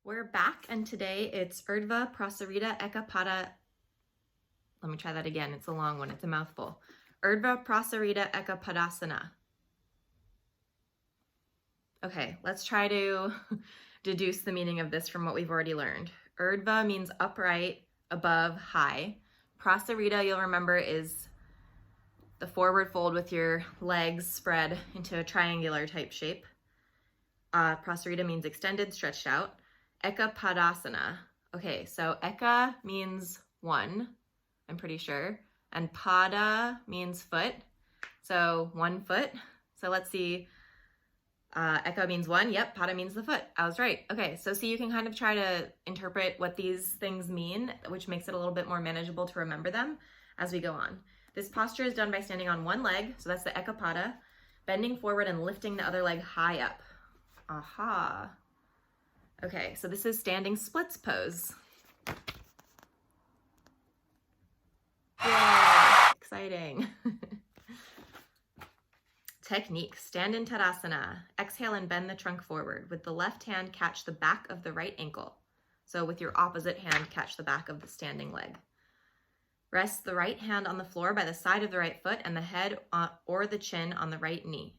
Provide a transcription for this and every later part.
We're back, and today it's Utthita Prasarita Eka Padasana. Let me try that again. It's a long one. It's a mouthful. Utthita Prasarita Eka Padasana. Okay, let's try to deduce the meaning of this from what we've already learned. Utthita means upright, above, high. Prasarita, you'll remember, is the forward fold with your legs spread into a triangular type shape. Prasarita means extended, stretched out. Eka Padasana. Okay, so Eka means one, I'm pretty sure, and Pada means foot, so 1 foot. So let's see, Eka means one, yep, Pada means the foot. I was right. Okay, so see, you can kind of try to interpret what these things mean, which makes it a little bit more manageable to remember them as we go on. This posture is done by standing on one leg, so that's the Eka Pada, bending forward and lifting the other leg high up. Aha. Okay, so this is standing splits pose. Yay, exciting. Technique, stand in Tadasana. Exhale and bend the trunk forward. With the left hand, catch the back of the right ankle. So with your opposite hand, catch the back of the standing leg. Rest the right hand on the floor by the side of the right foot and the head or the chin on the right knee.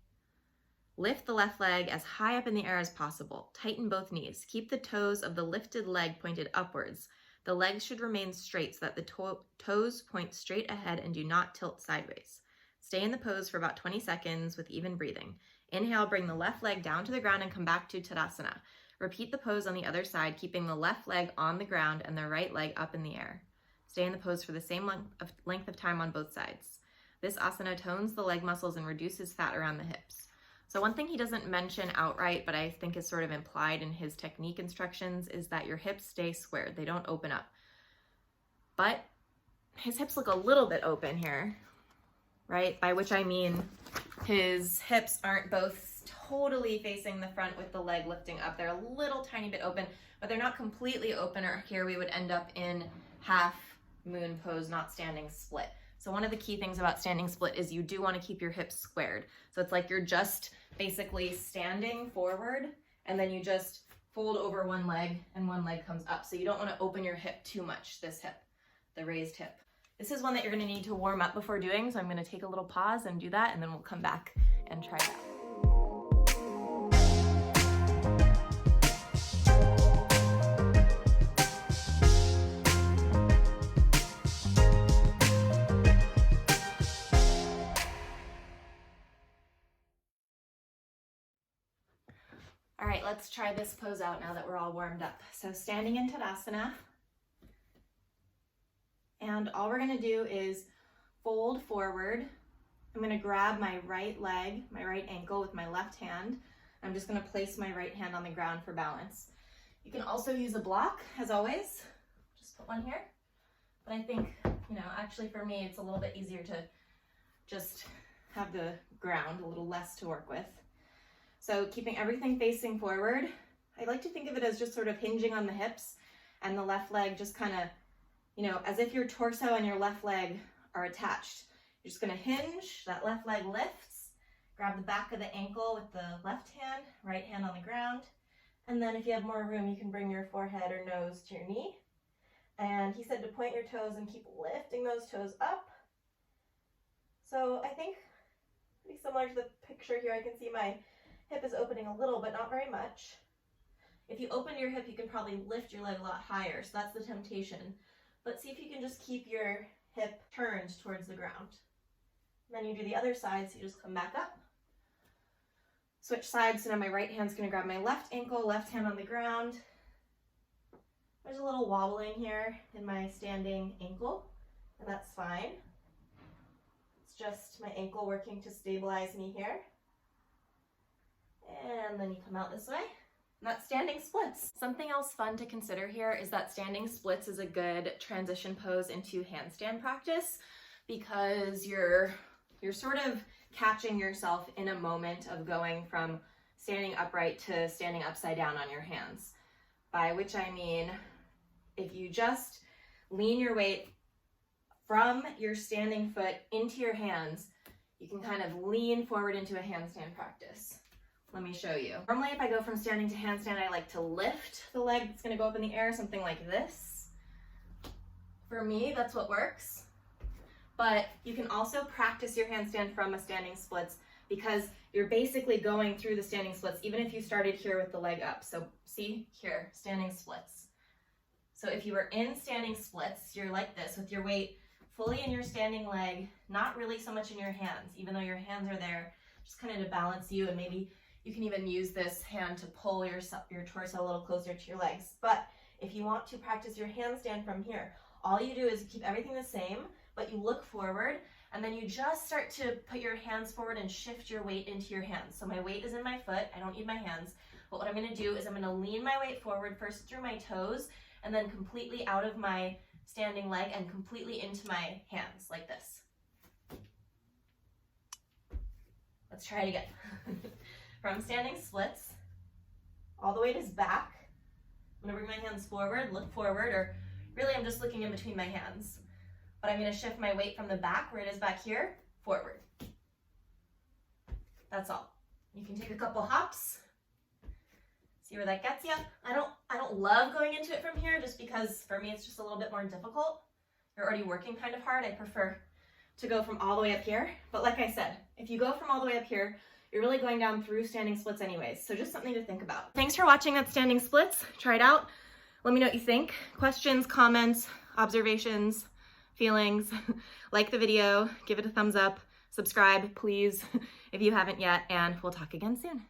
Lift the left leg as high up in the air as possible. Tighten both knees. Keep the toes of the lifted leg pointed upwards. The legs should remain straight so that the toes point straight ahead and do not tilt sideways. Stay in the pose for about 20 seconds with even breathing. Inhale, bring the left leg down to the ground and come back to Tadasana. Repeat the pose on the other side, keeping the left leg on the ground and the right leg up in the air. Stay in the pose for the same length of time on both sides. This asana tones the leg muscles and reduces fat around the hips. So one thing he doesn't mention outright, but I think is sort of implied in his technique instructions, is that your hips stay squared. They don't open up. But his hips look a little bit open here, right? By which I mean his hips aren't both totally facing the front with the leg lifting up. They're a little tiny bit open, but they're not completely open, or here we would end up in half moon pose, not standing split. So one of the key things about standing split is you do want to keep your hips squared. So it's like you're just basically standing forward and then you just fold over one leg and one leg comes up. So you don't want to open your hip too much, this hip, the raised hip. This is one that you're going to need to warm up before doing. So I'm going to take a little pause and do that, and then we'll come back and try that. All right, let's try this pose out now that we're all warmed up. So standing in Tadasana, and all we're gonna do is fold forward. I'm gonna grab my right leg, my right ankle with my left hand. I'm just gonna place my right hand on the ground for balance. You can also use a block, as always. Just put one here. But I think, actually for me, it's a little bit easier to just have the ground, a little less to work with. So keeping everything facing forward, I like to think of it as just sort of hinging on the hips and the left leg just kind of, as if your torso and your left leg are attached. You're just gonna hinge, that left leg lifts, grab the back of the ankle with the left hand, right hand on the ground. And then if you have more room, you can bring your forehead or nose to your knee. And he said to point your toes and keep lifting those toes up. So I think pretty similar to the picture here, I can see my hip is opening a little, but not very much. If you open your hip, you can probably lift your leg a lot higher, so that's the temptation. But see if you can just keep your hip turned towards the ground. And then you do the other side, so you just come back up. Switch sides, so now my right hand's gonna grab my left ankle, left hand on the ground. There's a little wobbling here in my standing ankle, and that's fine. It's just my ankle working to stabilize me here. And then you come out this way. And that's standing splits. Something else fun to consider here is that standing splits is a good transition pose into handstand practice, because you're sort of catching yourself in a moment of going from standing upright to standing upside down on your hands. By which I mean, if you just lean your weight from your standing foot into your hands, you can kind of lean forward into a handstand practice. Let me show you. Normally, if I go from standing to handstand, I like to lift the leg that's gonna go up in the air, something like this. For me, that's what works. But you can also practice your handstand from a standing splits because you're basically going through the standing splits, even if you started here with the leg up. So see here, standing splits. So if you were in standing splits, you're like this with your weight fully in your standing leg, not really so much in your hands, even though your hands are there, just kind of to balance you, and maybe you can even use this hand to pull your torso a little closer to your legs. But if you want to practice your handstand from here, all you do is keep everything the same, but you look forward, and then you just start to put your hands forward and shift your weight into your hands. So my weight is in my foot, I don't need my hands, but what I'm gonna do is I'm gonna lean my weight forward first through my toes, and then completely out of my standing leg and completely into my hands, like this. Let's try it again. From standing splits, all the weight is back. I'm gonna bring my hands forward, look forward, or really I'm just looking in between my hands. But I'm gonna shift my weight from the back, where it is back here, forward. That's all. You can take a couple hops, see where that gets you. I don't love going into it from here just because for me it's just a little bit more difficult. You're already working kind of hard. I prefer to go from all the way up here. But like I said, if you go from all the way up here, you're really going down through standing splits anyways. So just something to think about. Thanks for watching that standing splits. Try it out. Let me know what you think. Questions, comments, observations, feelings. Like the video, give it a thumbs up, subscribe, please, if you haven't yet, and we'll talk again soon.